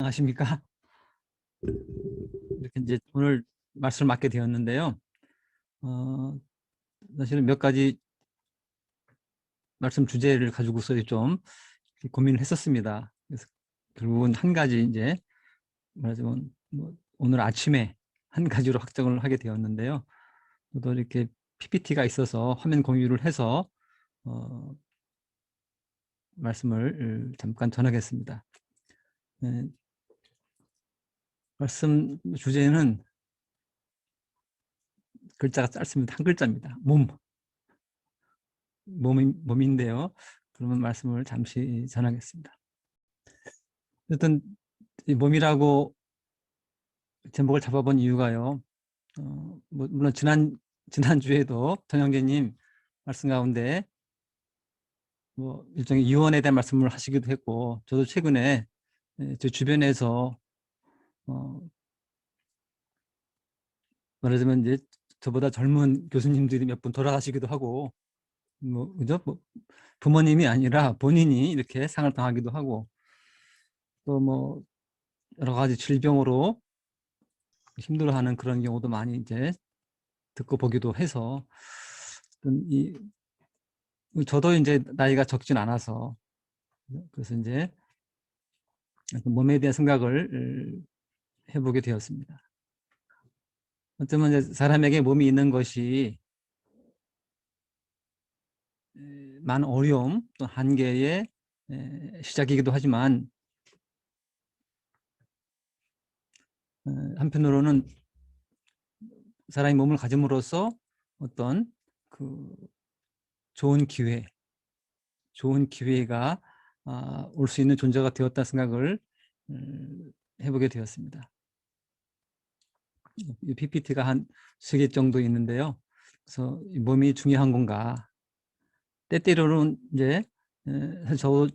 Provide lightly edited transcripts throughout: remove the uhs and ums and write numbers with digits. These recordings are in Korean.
안녕하십니까? 이렇게 이제 오늘 말씀을 맡게 되었는데요. 사실은 몇 가지 말씀 주제를 가지고서 좀 고민을 했었습니다. 그래서 결국은 한 가지 이제 말하자면 오늘 아침에 한 가지로 확정을 하게 되었는데요. 또 이렇게 PPT가 있어서 화면 공유를 해서 말씀을 잠깐 전하겠습니다. 네, 말씀 주제는 글자가 짧습니다. 한 글자입니다. 몸인데요. 그러면 말씀을 잠시 전하겠습니다. 어떤 몸이라고 제목을 잡아본 이유가요. 물론 지난주에도 전영재님 말씀 가운데 일종의 유언에 대한 말씀을 하시기도 했고, 저도 최근에 제 주변에서 말하자면 이제 저보다 젊은 교수님들이 몇 분 돌아가시기도 하고, 그죠? 부모님이 아니라 본인이 이렇게 상을 당하기도 하고, 또 여러 가지 질병으로 힘들어하는 그런 경우도 많이 이제 듣고 보기도 해서, 저도 이제 나이가 적진 않아서, 그래서 이제 몸에 대한 생각을 해보게 되었습니다. 어쩌면 이제 사람에게 몸이 있는 것이 많은 어려움 또 한계의 시작이기도 하지만, 한편으로는 사람이 몸을 가짐으로써 어떤 그 좋은 기회가 올 수 있는 존재가 되었다 생각을 해보게 되었습니다. 이 PPT가 한 3개 정도 있는데요. 그래서 몸이 중요한 건가? 때때로는 이제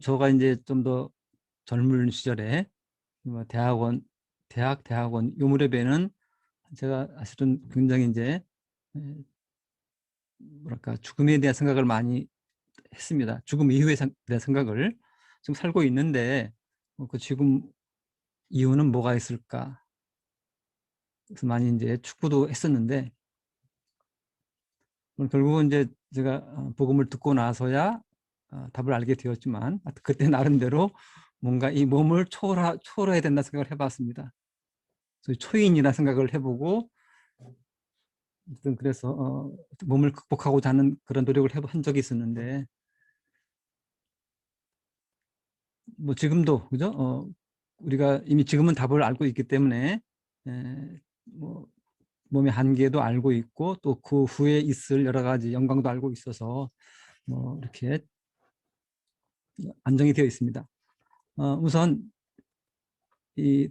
저가 이제 좀 더 젊은 시절에 대학원 요 무렵에는 제가 사실은 굉장히 이제 뭐랄까 죽음에 대한 생각을 많이 했습니다. 죽음 이후에 대한 생각을 지금 살고 있는데 그 죽음 이유는 뭐가 있을까? 그래서 많이 이제 축구도 했었는데 결국은 이제 제가 복음을 듣고 나서야 답을 알게 되었지만 그때 나름대로 뭔가 이 몸을 초월해야 된다 생각을 해봤습니다. 초인이라 생각을 해보고 그래서 몸을 극복하고자 하는 그런 노력을 한 적이 있었는데 지금도 그죠? 우리가 이미 지금은 답을 알고 있기 때문에 몸의 한계도 알고 있고 또 그 후에 있을 여러 가지 영광도 알고 있어서 이렇게 안정이 되어 있습니다. 우선 이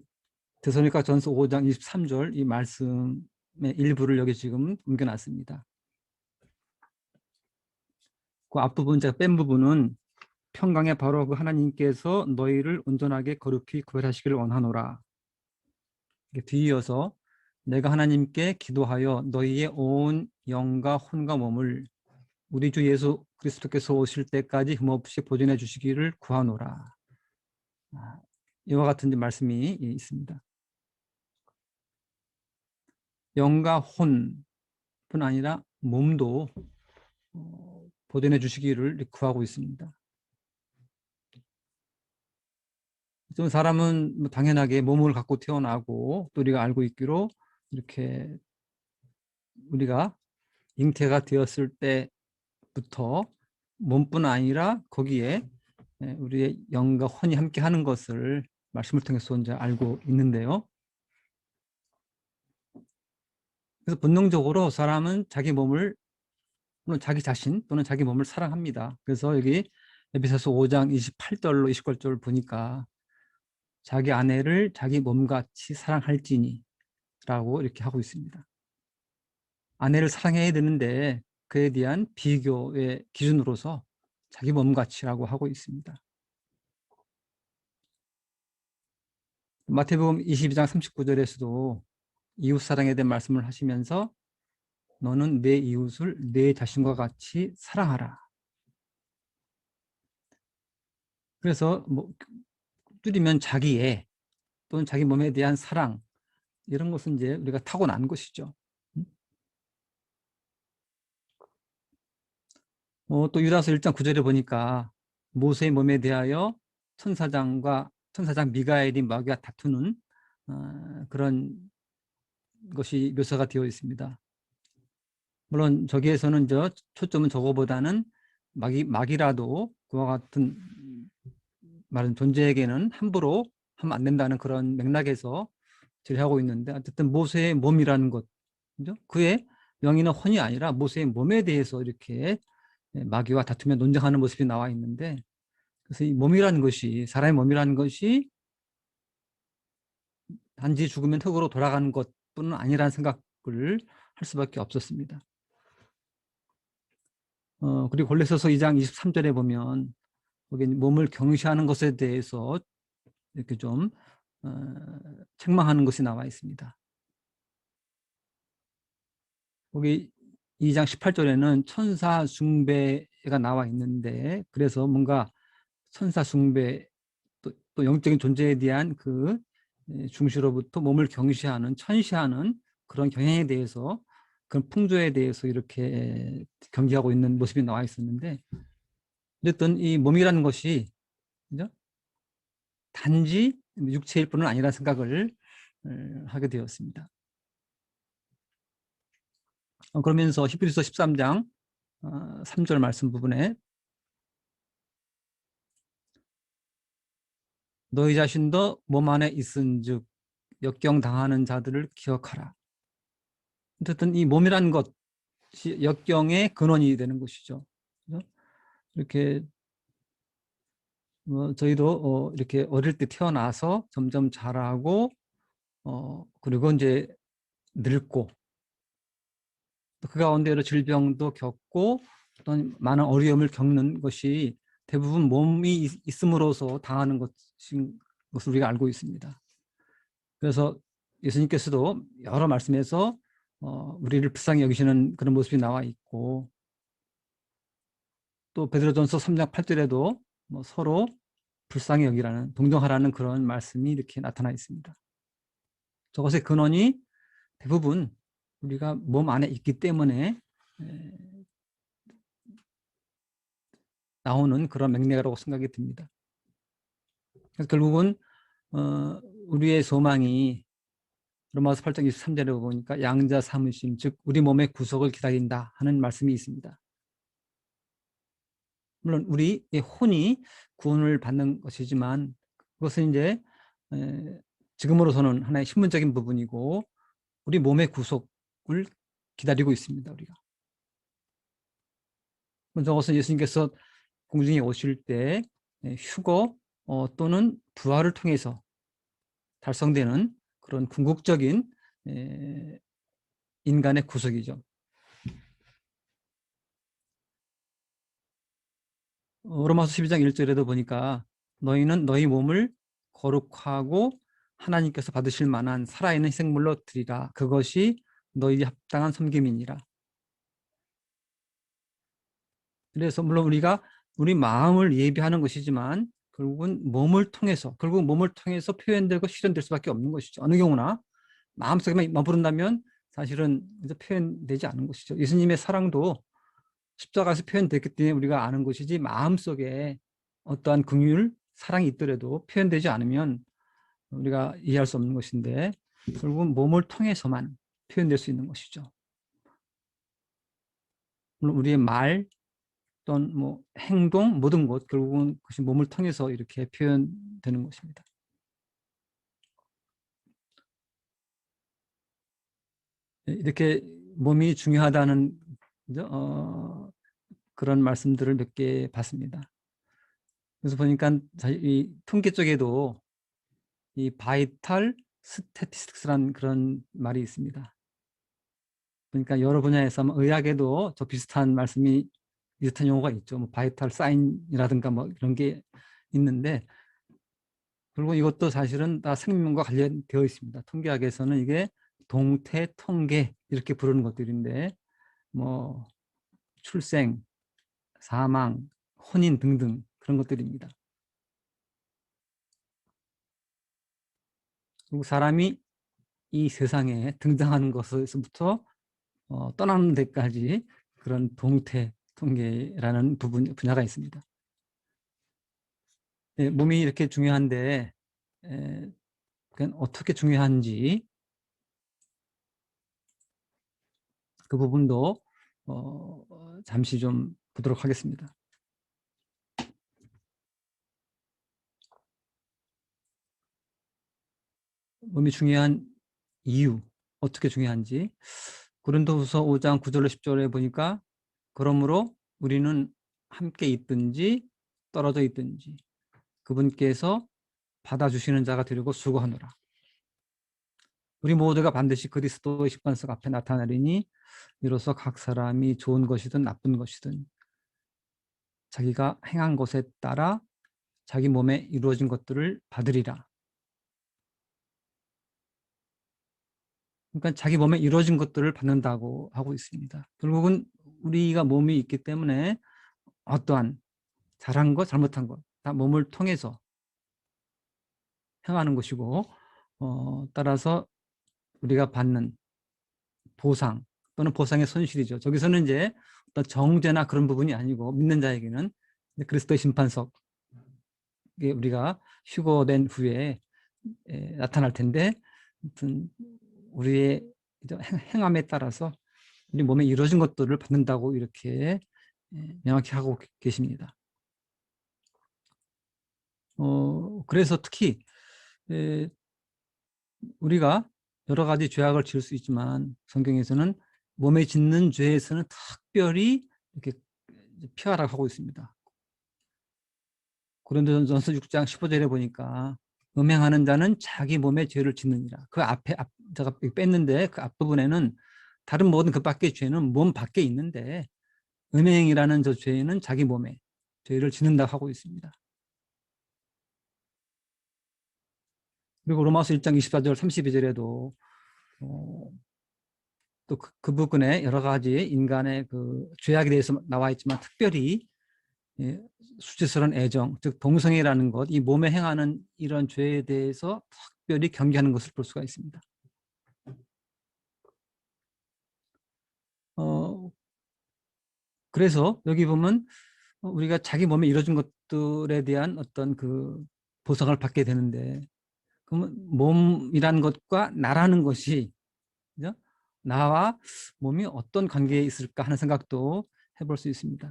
데살로니가 전서 5장 23절 이 말씀의 일부를 여기 지금 옮겨놨습니다. 그 앞부분 제가 뺀 부분은 평강의 바로 그 하나님께서 너희를 온전하게 거룩히 구별하시기를 원하노라. 뒤이어서 내가 하나님께 기도하여 너희의 온 영과 혼과 몸을 우리 주 예수 그리스도께서 오실 때까지 흠없이 보존해 주시기를 구하노라. 이와 같은 말씀이 있습니다. 영과 혼뿐 아니라 몸도 보존해 주시기를 구하고 있습니다. 좀 사람은 당연하게 몸을 갖고 태어나고 또 우리가 알고 있기로 이렇게 우리가 잉태가 되었을 때부터 몸뿐 아니라 거기에 우리의 영과 혼이 함께 하는 것을 말씀을 통해서 이제 알고 있는데요. 그래서 본능적으로 사람은 자기 몸을 또는 자기 자신 또는 자기 몸을 사랑합니다. 그래서 여기 에베소서 5장 28절로 29절 보니까 자기 아내를 자기 몸같이 사랑할지니 라고 이렇게 하고 있습니다. 아내를 사랑해야 되는데 그에 대한 비교의 기준으로서 자기 몸같이라고 하고 있습니다. 마태복음 22장 39절에서도 이웃사랑에 대한 말씀을 하시면서 너는 내 이웃을 내 자신과 같이 사랑하라. 그래서 줄이면 자기 애 또는 자기 몸에 대한 사랑, 이런 것은 이제 우리가 타고난 것이죠. 또 유다서 1장 9절에 보니까 모세의 몸에 대하여 천사장 미가엘이 마귀와 다투는 그런 것이 묘사가 되어 있습니다. 물론 저기에서는 초점은 저거보다는 마귀라도 그와 같은 말은 존재에게는 함부로 하면 안 된다는 그런 맥락에서 제시하고 있는데, 어쨌든 모세의 몸이라는 것, 그죠? 그의 영이나 혼이 아니라 모세의 몸에 대해서 이렇게 마귀와 다투며 논쟁하는 모습이 나와 있는데, 그래서 이 몸이라는 것이, 사람의 몸이라는 것이 단지 죽으면 흙으로 돌아가는 것뿐은 아니라는 생각을 할 수밖에 없었습니다. 그리고 골로새서 2장 23절에 보면 거기 몸을 경시하는 것에 대해서 이렇게 좀 책망하는 것이 나와 있습니다. 거기 2장 18절에는 천사 숭배가 나와 있는데, 그래서 뭔가 천사 숭배, 또 영적인 존재에 대한 그 중시로부터 몸을 경시하는, 천시하는 그런 경향에 대해서, 그런 풍조에 대해서 이렇게 경계하고 있는 모습이 나와 있었는데, 어쨌든 이 몸이라는 것이, 그죠? 단지 육체일 뿐은 아니라는 생각을 하게 되었습니다. 그러면서 히브리서 13장 3절 말씀 부분에 너희 자신도 몸 안에 있은즉 역경당하는 자들을 기억하라. 어쨌든 이 몸이라는 것이 역경의 근원이 되는 것이죠. 이렇게 저희도 이렇게 어릴 때 태어나서 점점 자라고 그리고 이제 늙고, 또 그 가운데로 질병도 겪고 어떤 많은 어려움을 겪는 것이 대부분 몸이 있음으로써 당하는 것인 것을 우리가 알고 있습니다. 그래서 예수님께서도 여러 말씀에서 우리를 불쌍히 여기시는 그런 모습이 나와 있고, 또 베드로전서 3장 8절에도 서로 불쌍히 여기라는, 동정하라는 그런 말씀이 이렇게 나타나 있습니다. 저것의 근원이 대부분 우리가 몸 안에 있기 때문에 나오는 그런 맥락이라고 생각이 듭니다. 그래서 결국은 우리의 소망이 로마서 8장 23절에 보니까 양자 삼으심, 즉 우리 몸의 구속을 기다린다 하는 말씀이 있습니다. 물론 우리의 혼이 구원을 받는 것이지만, 그것은 이제 지금으로서는 하나의 신분적인 부분이고, 우리 몸의 구속을 기다리고 있습니다. 우리가. 저것은 예수님께서 공중에 오실 때 휴거 또는 부활을 통해서 달성되는 그런 궁극적인 인간의 구속이죠. 로마서 12장 1절에도 보니까 너희는 너희 몸을 거룩하고 하나님께서 받으실 만한 살아있는 희생물로 드리라. 그것이 너희 합당한 섬김이니라. 그래서 물론 우리가 우리 마음을 예비하는 것이지만 결국 몸을 통해서 표현되고 실현될 수밖에 없는 것이죠. 어느 경우나 마음속에만 머무른다면 사실은 표현되지 않는 것이죠. 예수님의 사랑도 십자가에서 표현됐기 때문에 우리가 아는 것이지, 마음속에 어떠한 긍휼, 사랑이 있더라도 표현되지 않으면 우리가 이해할 수 없는 것인데, 결국은 몸을 통해서만 표현될 수 있는 것이죠. 물론 우리의 말 또는 행동, 모든 것, 결국은 그것이 몸을 통해서 이렇게 표현되는 것입니다. 이렇게 몸이 중요하다는 그런 말씀들을 몇 개 봤습니다. 그래서 보니까 이 통계 쪽에도 이 바이탈 스태티스틱스라는 그런 말이 있습니다. 그러니까 여러 분야에서 의학에도 저 비슷한 말씀이, 비슷한 용어가 있죠. 바이탈 사인이라든가 이런 게 있는데, 그리고 이것도 사실은 다 생명과 관련되어 있습니다. 통계학에서는 이게 동태, 통계 이렇게 부르는 것들인데, 출생, 사망, 혼인 등등 그런 것들입니다. 그리고 사람이 이 세상에 등장하는 것에서부터 떠나는 데까지 그런 동태 통계라는 분야가 있습니다. 네, 몸이 이렇게 중요한데 어떻게 중요한지 그 부분도 잠시 좀 보도록 하겠습니다. 몸이 중요한 이유, 어떻게 중요한지 고린도후서 5장 9절로 10절에 보니까 그러므로 우리는 함께 있든지 떨어져 있든지 그분께서 받아주시는 자가 되려고 수고하노라. 우리 모두가 반드시 그리스도의 심판석 앞에 나타나리니 이로써 각 사람이 좋은 것이든 나쁜 것이든 자기가 행한 것에 따라 자기 몸에 이루어진 것들을 받으리라. 그러니까 자기 몸에 이루어진 것들을 받는다고 하고 있습니다. 결국은 우리가 몸이 있기 때문에 어떠한 잘한 것, 잘못한 것 다 몸을 통해서 행하는 것이고 따라서 우리가 받는 보상 또는 보상의 손실이죠. 저기서는 이제 어떤 정죄나 그런 부분이 아니고 믿는 자에게는 그리스도의 심판석에 우리가 휴거된 후에 나타날 텐데 아무튼 우리의 행함에 따라서 우리 몸에 이루어진 것들을 받는다고 이렇게 명확히 하고 계십니다. 그래서 특히 우리가 여러 가지 죄악을 지을 수 있지만 성경에서는 몸에 짓는 죄에서는 특별히 이렇게 피하라고 하고 있습니다. 고린도전서 6장 15절에 보니까 음행하는 자는 자기 몸에 죄를 짓느니라. 그 앞에 제가 뺐는데 그 앞부분에는 다른 모든 그 밖의 죄는 몸 밖에 있는데 음행이라는 저 죄는 자기 몸에 죄를 짓는다고 하고 있습니다. 그리고 로마서 1장 24절 32절에도 또 그 부분에 여러 가지 인간의 그 죄악에 대해서 나와 있지만 특별히 수치스러운 애정, 즉 동성애라는 것, 이 몸에 행하는 이런 죄에 대해서 특별히 경계하는 것을 볼 수가 있습니다. 그래서 여기 보면 우리가 자기 몸에 이루어진 것들에 대한 어떤 그 보상을 받게 되는데 그러면 몸이라는 것과 나라는 것이 그죠? 나와 몸이 어떤 관계에 있을까 하는 생각도 해볼 수 있습니다.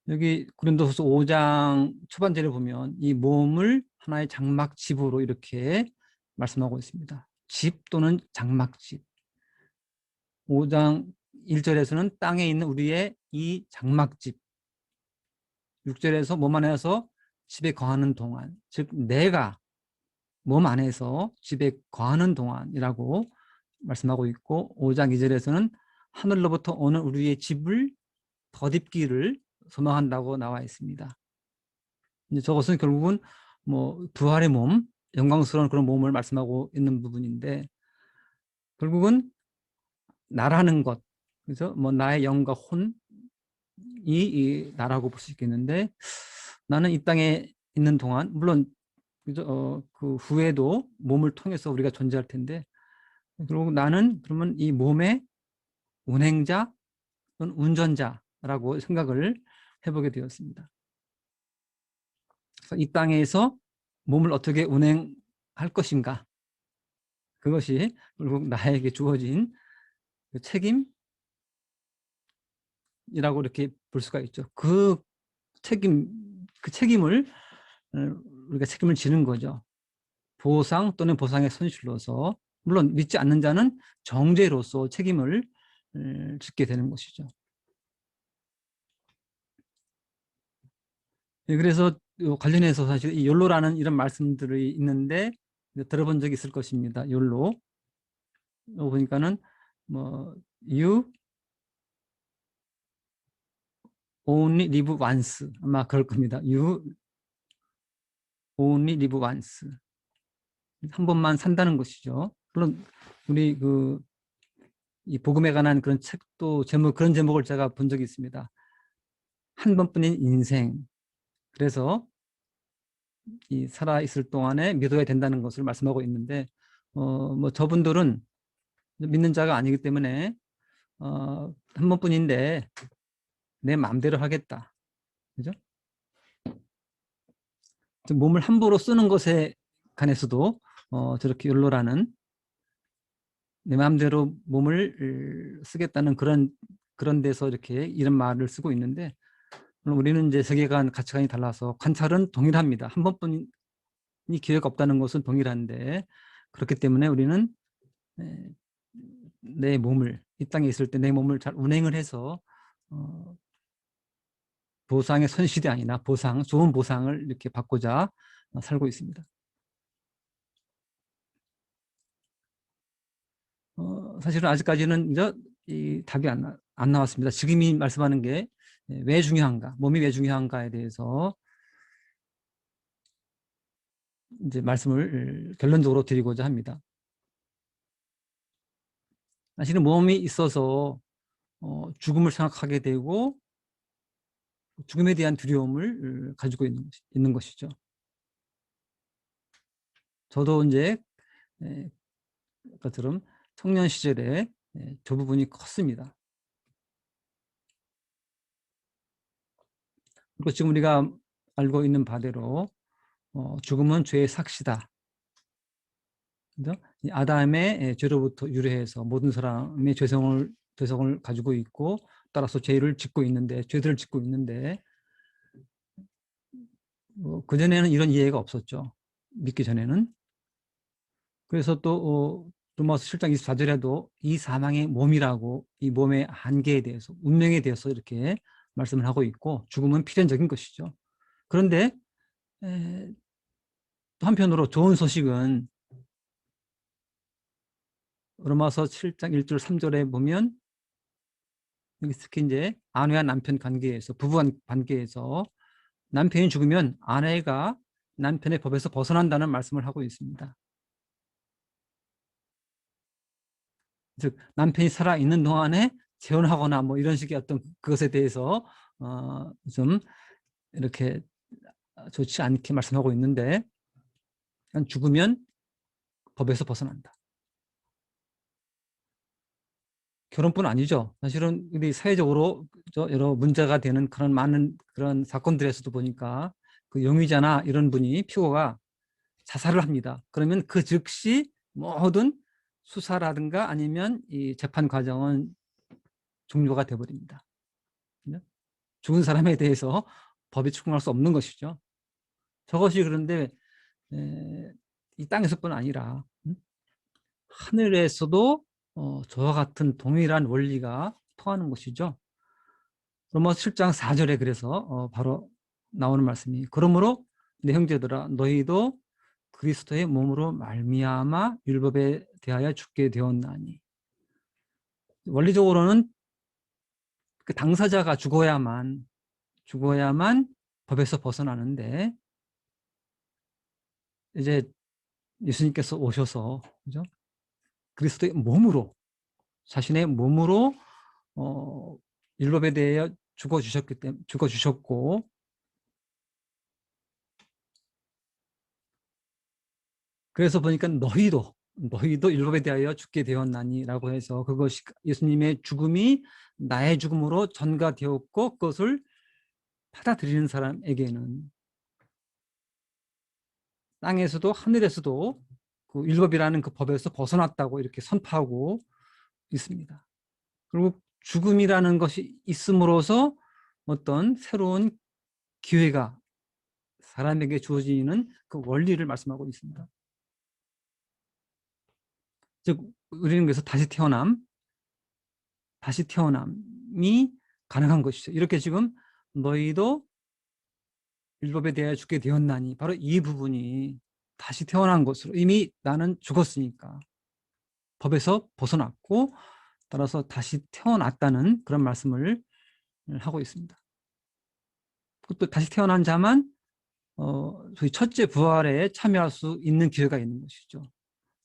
여기 고린도후서 5장 초반절에 보면 이 몸을 하나의 장막집으로 이렇게 말씀하고 있습니다. 집 또는 장막집. 5장 1절에서는 땅에 있는 우리의 이 장막집. 6절에서 몸 안에서 집에 거하는 동안, 즉 내가 몸 안에서 집에 거하는 동안이라고 말씀하고 있고 5장 2절에서는 하늘로부터 오는 우리의 집을 덧입기를 소망한다고 나와 있습니다. 이제 저것은 결국은 뭐 부활의 몸, 영광스러운 그런 몸을 말씀하고 있는 부분인데 결국은 나라는 것, 그래서 뭐 나의 영과 혼이 이 나라고 볼 수 있겠는데 나는 이 땅에 있는 동안 물론 그 후에도 몸을 통해서 우리가 존재할 텐데 결국 나는 그러면 이 몸의 운행자 또는 운전자라고 생각을 해보게 되었습니다. 그래서 이 땅에서 몸을 어떻게 운행할 것인가 그것이 결국 나에게 주어진 그 책임이라고 이렇게 볼 수가 있죠. 그 책임을 우리가 책임을 지는 거죠. 보상 또는 보상의 손실로서 물론 믿지 않는 자는 정죄로서 책임을 짓게 되는 것이죠. 그래서 관련해서 사실 이 욜로라는 이런 말씀들이 있는데 들어본 적이 있을 것입니다. 욜로 보니까는 뭐 you only live once 아마 그럴 겁니다. You only live once 한 번만 산다는 것이죠. 물론 우리 이 복음에 관한 그런 책도 그런 제목을 제가 본 적이 있습니다. 한 번뿐인 인생. 그래서 이 살아 있을 동안에 믿어야 된다는 것을 말씀하고 있는데, 뭐 저분들은 믿는 자가 아니기 때문에 한 번뿐인데 내 마음대로 하겠다, 그죠? 몸을 함부로 쓰는 것에 관해서도 저렇게 욜로라는 내 마음대로 몸을 쓰겠다는 그런 데서 이렇게 이런 말을 쓰고 있는데, 물론 우리는 이제 세계관 가치관이 달라서 관찰은 동일합니다. 한 번뿐이 기회가 없다는 것은 동일한데, 그렇기 때문에 우리는 에, 내 몸을 이 땅에 있을 때 내 몸을 잘 운행을 해서 보상의 손실이 아니라 좋은 보상을 이렇게 받고자 살고 있습니다. 사실은 아직까지는 이제 이 답이 안 나왔습니다. 지금이 말씀하는 게 왜 중요한가, 몸이 왜 중요한가에 대해서 이제 말씀을 결론적으로 드리고자 합니다. 사실은 몸이 있어서 죽음을 생각하게 되고 죽음에 대한 두려움을 가지고 있는 것이죠. 저도 이제 것처럼 청년 시절에 저 부분이 컸습니다. 그리고 지금 우리가 알고 있는 바대로 죽음은 죄의 삭시다. 이 아담의 죄로부터 유래해서 모든 사람의 죄성을 가지고 있고, 따라서 죄를 짓고 있는데, 죄들을 짓고 있는데, 그전에는 이런 이해가 없었죠. 믿기 전에는. 그래서 또 로마서 7장 24절에도 이 사망의 몸이라고, 이 몸의 한계에 대해서, 운명에 대해서 이렇게 말씀을 하고 있고, 죽음은 필연적인 것이죠. 그런데 또 한편으로 좋은 소식은 로마서 7장 1절 3절에 보면, 여기 특히 이제 아내와 남편 관계에서, 부부 관계에서 남편이 죽으면 아내가 남편의 법에서 벗어난다는 말씀을 하고 있습니다. 즉 남편이 살아 있는 동안에 재혼하거나 뭐 이런 식의 어떤 그것에 대해서 좀 이렇게 좋지 않게 말씀하고 있는데, 죽으면 법에서 벗어난다. 결혼뿐 아니죠. 사실은 우리 사회적으로 여러 문제가 되는 그런 많은 그런 사건들에서도 보니까 그 용의자나 이런 분이 피고가 자살을 합니다. 그러면 그 즉시 모든 수사라든가 아니면 이 재판 과정은 종료가 되어버립니다. 죽은 사람에 대해서 법이 추궁할 수 없는 것이죠. 저것이 그런데 이 땅에서뿐 아니라 하늘에서도 저와 같은 동일한 원리가 통하는 것이죠. 로마서 7장 4절에 그래서 바로 나오는 말씀이, 그러므로 내 형제들아 너희도 그리스도의 몸으로 말미암아 율법에 대하여 죽게 되었나니. 원리적으로는 그 당사자가 죽어야만 법에서 벗어나는데, 이제 예수님께서 오셔서, 그죠? 그리스도의 몸으로, 자신의 몸으로 율법에 대해 죽어주셨고, 그래서 보니까 너희도 율법에 대하여 죽게 되었나니라고 해서, 그것이 예수님의 죽음이 나의 죽음으로 전가되었고, 그것을 받아들이는 사람에게는 땅에서도 하늘에서도 그 율법이라는 그 법에서 벗어났다고 이렇게 선포하고 있습니다. 그리고 죽음이라는 것이 있음으로써 어떤 새로운 기회가 사람에게 주어지는 그 원리를 말씀하고 있습니다. 즉 우리는 그래서 다시 태어남이 가능한 것이죠. 이렇게 지금 너희도 율법에 대하여 죽게 되었나니, 바로 이 부분이 다시 태어난 것으로, 이미 나는 죽었으니까 법에서 벗어났고 따라서 다시 태어났다는 그런 말씀을 하고 있습니다. 또 다시 태어난 자만 저희 첫째 부활에 참여할 수 있는 기회가 있는 것이죠.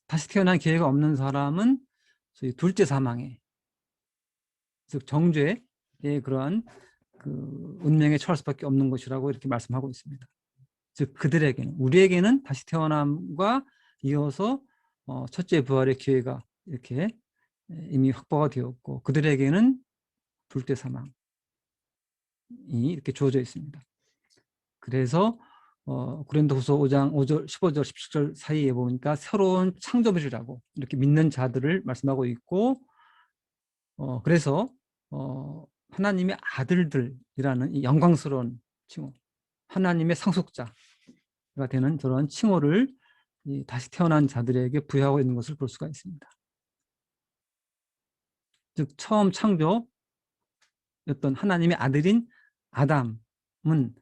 다시 태어난 기회가 없는 사람은 저희 둘째 사망에, 즉 정죄의 그러한 그 운명에 처할 수밖에 없는 것이라고 이렇게 말씀하고 있습니다. 즉 그들에게는, 우리에게는 다시 태어남과 이어서 첫째 부활의 기회가 이렇게 이미 확보가 되었고, 그들에게는 불때 사망이 이렇게 주어져 있습니다. 그래서 고린도후서 5장 5절, 15절, 17절 사이에 보니까 새로운 창조물이라고 이렇게 믿는 자들을 말씀하고 있고, 그래서 하나님의 아들들이라는 이 영광스러운 칭호, 하나님의 상속자가 되는 저런 칭호를 다시 태어난 자들에게 부여하고 있는 것을 볼 수가 있습니다. 즉 처음 창조였던 하나님의 아들인 아담은,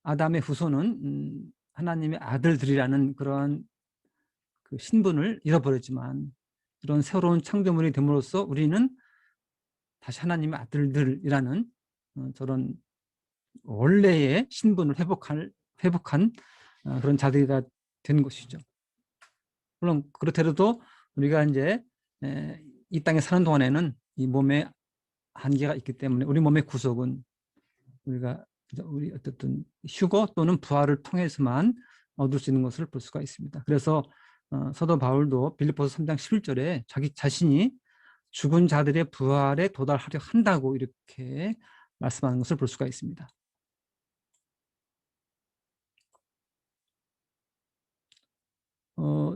아담의 후손은 하나님의 아들들이라는 그러한 그 신분을 잃어버렸지만, 이런 새로운 창조물이 됨으로써 우리는 다시 하나님의 아들들이라는 저런 원래의 신분을 회복한 그런 자들이 된 것이죠. 물론 그렇더라도 우리가 이제 이 땅에 사는 동안에는 이 몸에 한계가 있기 때문에 우리 몸의 구속은 우리 어쨌든 휴거 또는 부활을 통해서만 얻을 수 있는 것을 볼 수가 있습니다. 그래서 사도 바울도 빌립보서 3장 11절에 자기 자신이 죽은 자들의 부활에 도달하려 한다고 이렇게 말씀하는 것을 볼 수가 있습니다.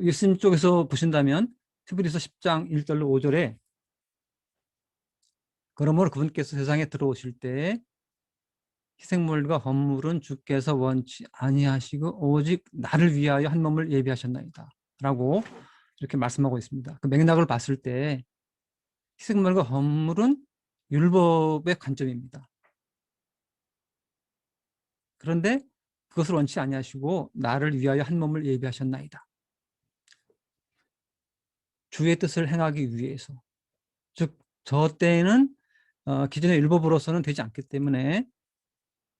예수님 쪽에서 보신다면 히브리서 10장 1절로 5절에 그러므로 그분께서 세상에 들어오실 때 희생물과 헌물은 주께서 원치 아니하시고 오직 나를 위하여 한 몸을 예비하셨나이다 라고 이렇게 말씀하고 있습니다. 그 맥락을 봤을 때 희생물과 헌물은 율법의 관점입니다. 그런데 그것을 원치 아니하시고 나를 위하여 한 몸을 예비하셨나이다. 주의 뜻을 행하기 위해서, 즉 저 때에는 기존의 율법으로서는 되지 않기 때문에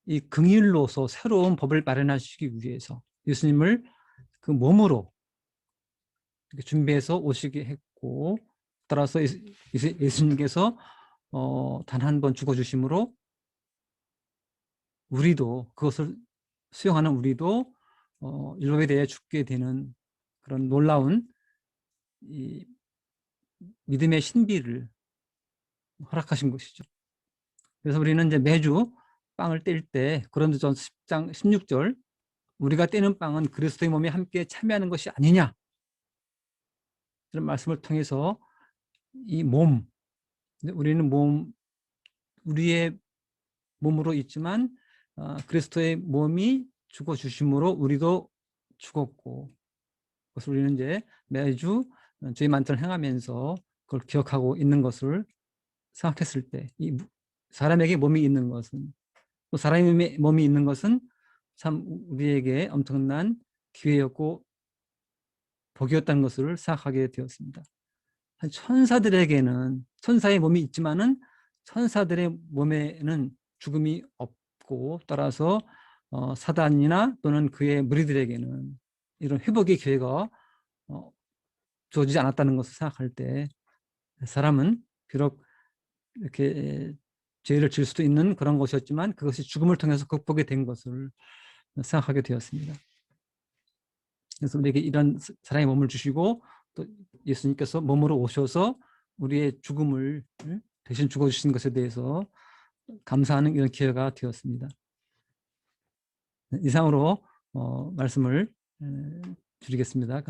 이 긍휼로서 새로운 법을 마련하시기 위해서 예수님을 그 몸으로 이렇게 준비해서 오시게 했고, 따라서 예수님께서 단 한 번 죽어주심으로 우리도, 그것을 수용하는 우리도 율법에 대해 죽게 되는 그런 놀라운 이 믿음의 신비를 허락하신 것이죠. 그래서 우리는 이제 매주 빵을 뗄 때 고린도전 10장 16절, 우리가 떼는 빵은 그리스도의 몸에 함께 참여하는 것이 아니냐, 이런 말씀을 통해서 이 몸, 우리는 우리의 몸으로 있지만 그리스도의 몸이 죽어주심으로 우리도 죽었고, 그것을 우리는 이제 매주 주의 만찬을 행하면서 그걸 기억하고 있는 것을 생각했을 때, 이 사람에게 몸이 있는 것은, 또 사람의 몸이 있는 것은 참 우리에게 엄청난 기회였고 복이었다는 것을 생각하게 되었습니다. 천사들에게는, 천사의 몸이 있지만은 천사들의 몸에는 죽음이 없고, 따라서 사단이나 또는 그의 무리들에게는 이런 회복의 기회가 주어지지 않았다는 것을 생각할 때, 사람은 비록 이렇게 죄를 질 수도 있는 그런 것이었지만 그것이 죽음을 통해서 극복이 된 것을 생각하게 되었습니다. 그래서 우리에게 이런 사랑의 몸을 주시고, 또 예수님께서 몸으로 오셔서 우리의 죽음을 대신 죽어주신 것에 대해서 감사하는 이런 기회가 되었습니다. 이상으로 말씀을 드리겠습니다.